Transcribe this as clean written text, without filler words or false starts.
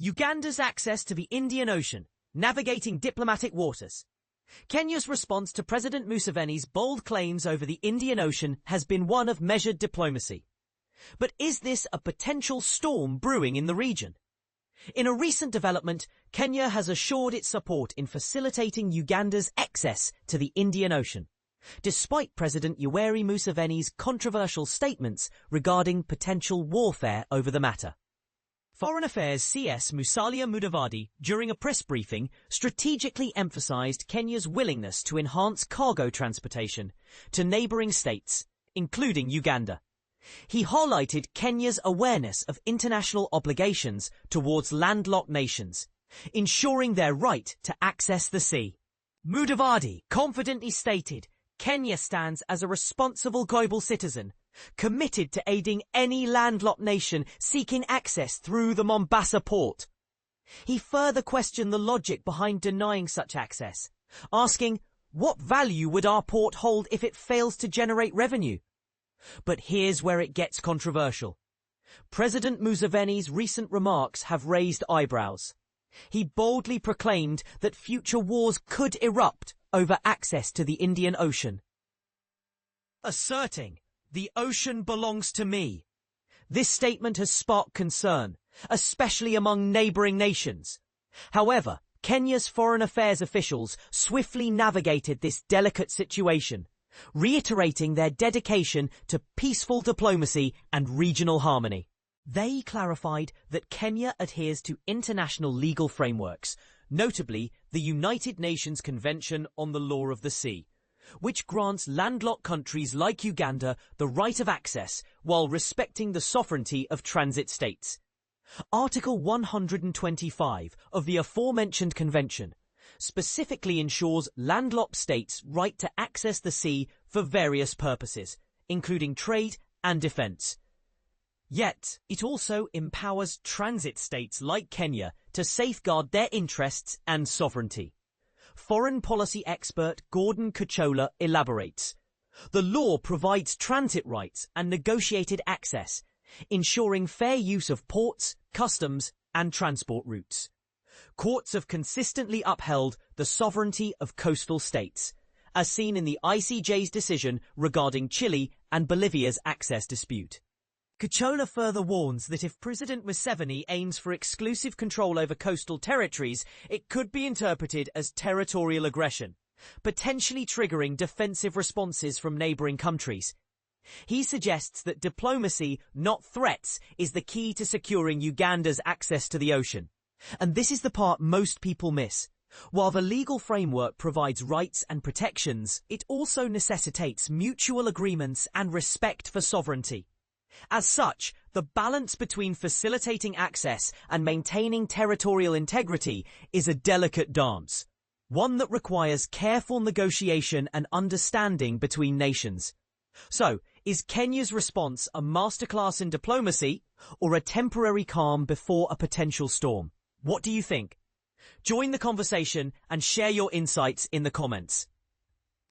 Uganda's access to the Indian Ocean, navigating diplomatic waters. Kenya's response to President Museveni's bold claims over the Indian Ocean has been one of measured diplomacy. But is this a potential storm brewing in the region? In a recent development, Kenya has assured its support in facilitating Uganda's access to the Indian Ocean, despite President Yoweri Museveni's controversial statements regarding potential warfare over the matter. Foreign Affairs CS Musalia Mudavadi, during a press briefing, strategically emphasized Kenya's willingness to enhance cargo transportation to neighboring states, including Uganda. He highlighted Kenya's awareness of international obligations towards landlocked nations, ensuring their right to access the sea. Mudavadi confidently stated Kenya stands as a responsible global citizen, committed to aiding any landlocked nation seeking access through the Mombasa port. He further questioned the logic behind denying such access, asking, what value would our port hold if it fails to generate revenue? But here's where it gets controversial. President Museveni's recent remarks have raised eyebrows. He boldly proclaimed that future wars could erupt over access to the Indian Ocean, asserting, "The ocean belongs to me." This statement has sparked concern, especially among neighboring nations. However, Kenya's foreign affairs officials swiftly navigated this delicate situation, reiterating their dedication to peaceful diplomacy and regional harmony. They clarified that Kenya adheres to international legal frameworks, notably the United Nations Convention on the Law of the Sea, which grants landlocked countries like Uganda the right of access while respecting the sovereignty of transit states. Article 125 of the aforementioned convention specifically ensures landlocked states' right to access the sea for various purposes, including trade and defense. Yet, it also empowers transit states like Kenya to safeguard their interests and sovereignty. Foreign policy expert Gordon Kuchola elaborates. The law provides transit rights and negotiated access, ensuring fair use of ports, customs, and transport routes. Courts have consistently upheld the sovereignty of coastal states, as seen in the ICJ's decision regarding Chile and Bolivia's access dispute. Kuchola further warns that if President Museveni aims for exclusive control over coastal territories, it could be interpreted as territorial aggression, potentially triggering defensive responses from neighboring countries. He suggests that diplomacy, not threats, is the key to securing Uganda's access to the ocean. And this is the part most people miss. While the legal framework provides rights and protections, it also necessitates mutual agreements and respect for sovereignty. As such, the balance between facilitating access and maintaining territorial integrity is a delicate dance, one that requires careful negotiation and understanding between nations. So, is Kenya's response a masterclass in diplomacy or a temporary calm before a potential storm? What do you think? Join the conversation and share your insights in the comments.